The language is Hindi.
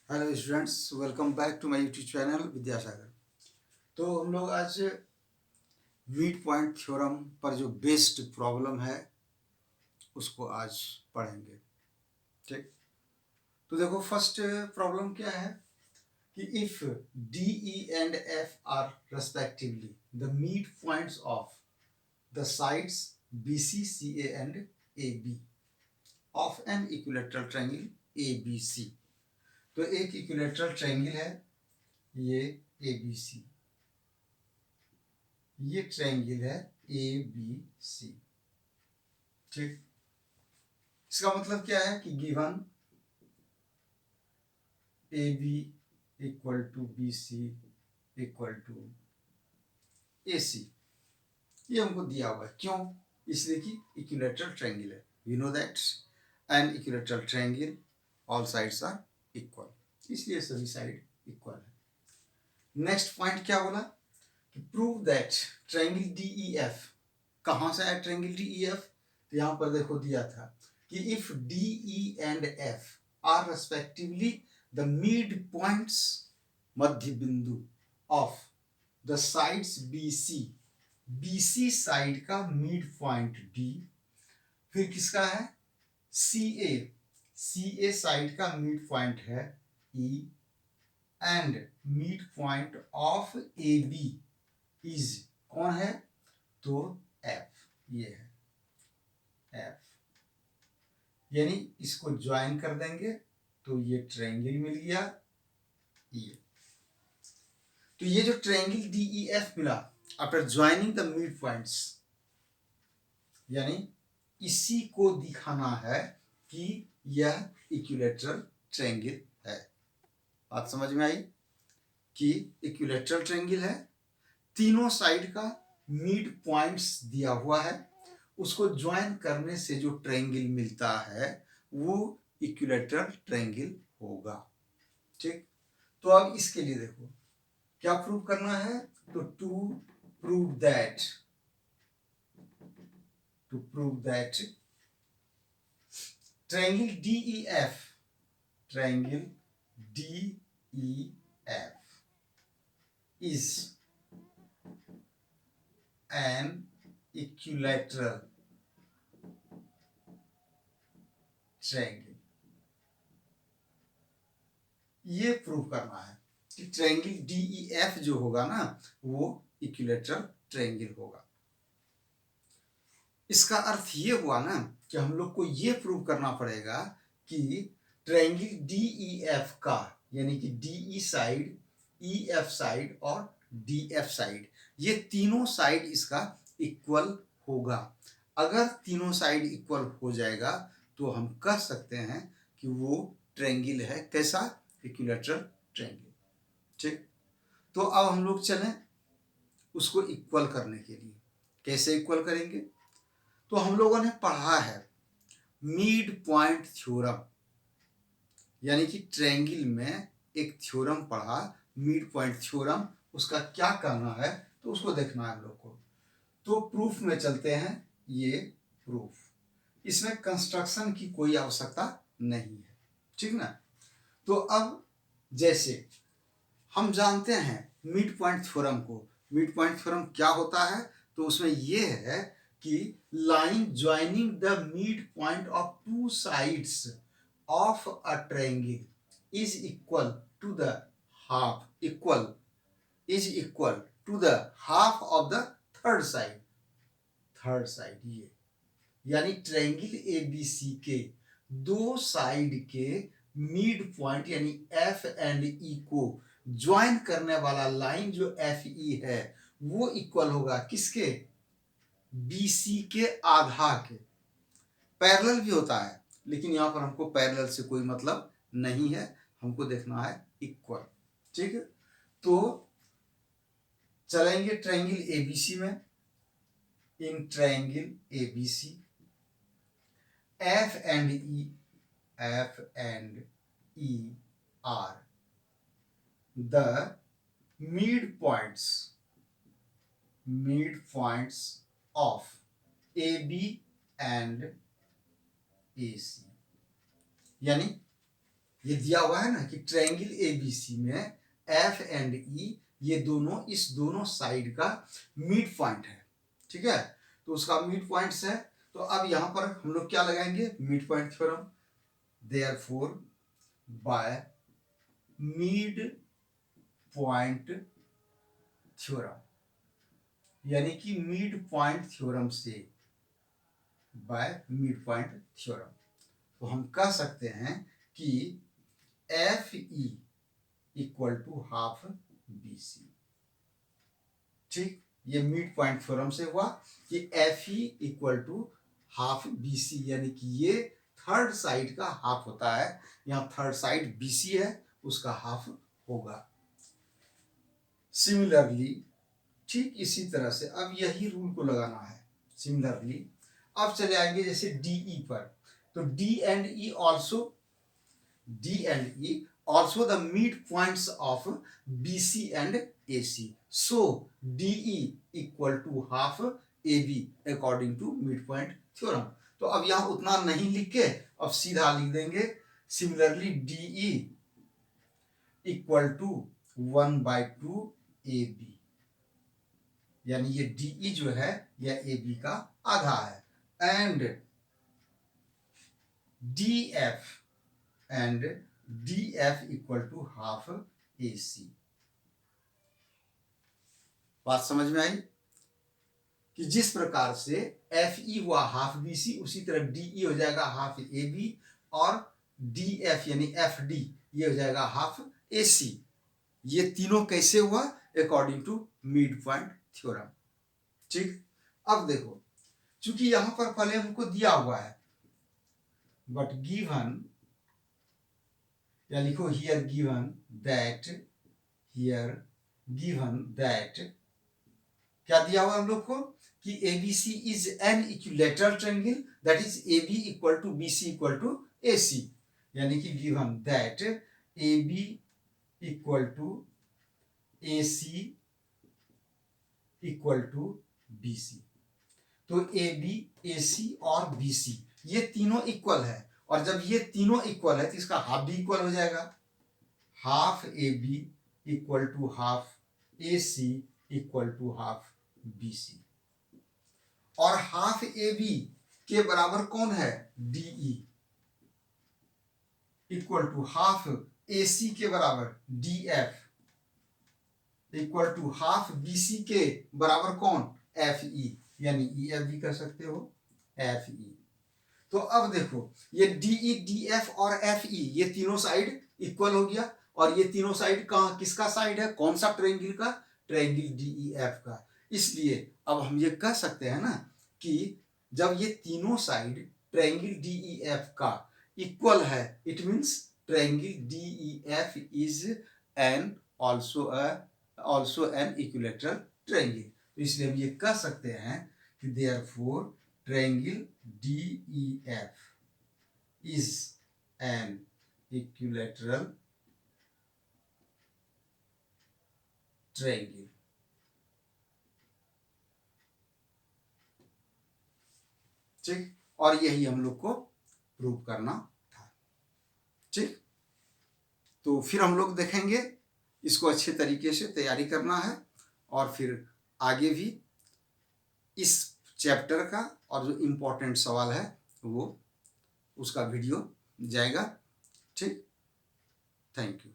Hello students, welcome back to my YouTube channel Vidyasagar. तो हम लोग आज मीड पॉइंट थ्योरम पर जो बेस्ड प्रॉब्लम है उसको आज पढ़ेंगे। ठीक, तो देखो फर्स्ट प्रॉब्लम क्या है कि if D E and F are respectively the mid points of the sides B C C A and A B of an equilateral triangle A B C. तो एक इक्विलेटरल ट्रायंगल है ये ए बी सी, ये ट्रायंगल है ए बी सी। ठीक, इसका मतलब क्या है कि given A B equal to B C equal to A C, ये हमको दिया हुआ है। क्यों? इसलिए कि इक्विलेटरल ट्रायंगल है। We know that an equilateral triangle all sides are equal, इसलिए सभी साइड इक्वल है। नेक्स्ट पॉइंट क्या बोला कि prove that triangle D E F. कहाँ से आया ट्रायंगल डी ई एफ? तो यहाँ पर देखो दिया था कि if D E and F are respectively the mid points, मध्य बिंदु of the sides B C, B C side का मिड पॉइंट डी, फिर किसका है C A, C A side का मिड पॉइंट है E, and mid point of A B is कौन है? तो एफ, ये है एफ। यानी इसको ज्वाइन कर देंगे तो ये ट्रायंगल मिल गया ये। तो ये जो ट्रायंगल डी ई एफ मिला after joining the mid points, यानी इसी को दिखाना है कि यह इक्विलेटरल ट्रायंगल है। बात समझ में आई कि इक्विलेटरल ट्रायंगल है, तीनों साइड का मिड पॉइंट्स दिया हुआ है, उसको ज्वाइन करने से जो ट्रायंगल मिलता है वो इक्विलेटरल ट्रायंगल होगा। ठीक, तो अब इसके लिए देखो क्या प्रूव करना है। तो to prove that triangle D E F, triangle D E F is an equilateral triangle. ये प्रूव करना है कि ट्रायंगल डी ई एफ जो होगा ना वो इक्विलेटरल ट्रायंगल होगा। इसका अर्थ ये हुआ ना कि हम लोग को ये प्रूव करना पड़ेगा कि ट्रायंगल डी ई एफ का, यानी कि D E side, E F side और डी एफ साइड, ये तीनों साइड इसका इक्वल होगा। अगर तीनों साइड इक्वल हो जाएगा तो हम कह सकते हैं कि वो ट्रायंगल है। कैसा? Equilateral triangle. ठीक, तो अब हम लोग चलें उसको इक्वल करने के लिए। कैसे इक्वल करेंगे? तो हम लोगों ने पढ़ा है मिड पॉइंट थ्योरम, यानी कि ट्रायंगल में एक थ्योरम पढ़ा मिड पॉइंट थ्योरम। उसका क्या करना है तो उसको देखना है हम लोग को। तो प्रूफ में चलते हैं। ये प्रूफ, इसमें कंस्ट्रक्शन की कोई आवश्यकता नहीं है। ठीक ना? तो अब जैसे हम जानते हैं मिड पॉइंट थ्योरम को, मिड पॉइंट थ्योरम क्या होता है? तो उसमें यह है कि line joining the mid point of two sides of a triangle is equal to the half, is equal to the half of the third side. Third side ये, यानी ट्रायंगल ए बी सी के दो साइड के मिड पॉइंट यानी एफ एंड ई को ज्वाइन करने वाला लाइन जो एफ ई है वो इक्वल होगा किसके? बी सी के आधा के। पैरेलल भी होता है लेकिन यहां पर हमको पैरेलल से कोई मतलब नहीं है, हमको देखना है इक्वल। ठीक है, तो चलेंगे ट्रायंगल एबीसी में। In triangle A B C F and E, F and E are the mid points of A B and A C. यानी ये दिया हुआ है ना कि ट्रायंगल एबीसी में एफ एंड ई ये दोनों इस दोनों साइड का मिड पॉइंट है, ठीक है। तो उसका मिड पॉइंट्स है, तो अब यहाँ पर हम लोग क्या लगाएंगे, mid point theorem. Therefore by mid point theorem, यानी कि मिड पॉइंट थ्योरम से, बाय मिड पॉइंट थ्योरम, तो हम कह सकते हैं कि F E equal to half B C. ठीक, ये मिड पॉइंट थ्योरम से हुआ कि F E equal to half B C, यानी कि ये थर्ड साइड का हाफ होता है। यहाँ थर्ड साइड बी सी है, उसका हाफ होगा। सिमिलरली, ठीक इसी तरह से अब यही रूल को लगाना है। सिमिलरली अब चले आएंगे जैसे डी ई पर, तो D and E also, D and E also the midpoints of BC and AC. So DE equal to half AB according to midpoint theorem. तो अब यहाँ उतना नहीं लिख के अब सीधा लिख देंगे similarly DE equal to 1/2 AB, यानी ये DE जो है यह AB का आधा है। And DF equal to half AC। बात समझ में आई कि जिस प्रकार से FE हुआ हाफ BC, उसी तरह DE हो जाएगा हाफ AB, और DF यानी FD ये हो जाएगा हाफ AC। ये तीनों कैसे हुआ, according to mid point theorem. ठीक, अब देखो, चूंकि यहां पर पहले हमको दिया हुआ है, बट गिवन, या लिखो here given that, here given that, क्या दिया हुआ हम लोग को कि ABC is an equilateral triangle, that is AB equal to BC equal to AC, यानी कि given that AB equal to AC equal to BC। तो AB, AC और BC ये तीनों इक्वल है, और जब ये तीनों इक्वल है तो इसका हाफ भी इक्वल हो जाएगा। Half AB equal to half AC equal to half BC, और हाफ AB के बराबर कौन है, DE equal to half AC के बराबर DF equal to half BC के बराबर कौन, FE, यानी EF भी कर सकते हो, FE। तो अब देखो ये DE, DF और FE ये तीनों साइड इक्वल हो गया, और ये तीनों साइड कहाँ, किसका साइड है, कौन सा ट्रायंगल का, ट्रायंगल DEF का। इसलिए अब हम ये कह सकते हैं ना कि जब ये तीनों साइड ट्रायंगल DEF का इक्वल है, it means triangle DEF is an also an equilateral triangle. तो इसलिए हम ये कह सकते हैं कि therefore triangle DEF is an equilateral triangle। ठीक, और यही हम लोग को प्रूव करना था। ठीक, तो फिर हम लोग देखेंगे, इसको अच्छे तरीके से तैयारी करना है, और फिर आगे भी इस चैप्टर का और जो इम्पोर्टेंट सवाल है वो उसका वीडियो जाएगा। ठीक, थैंक यू।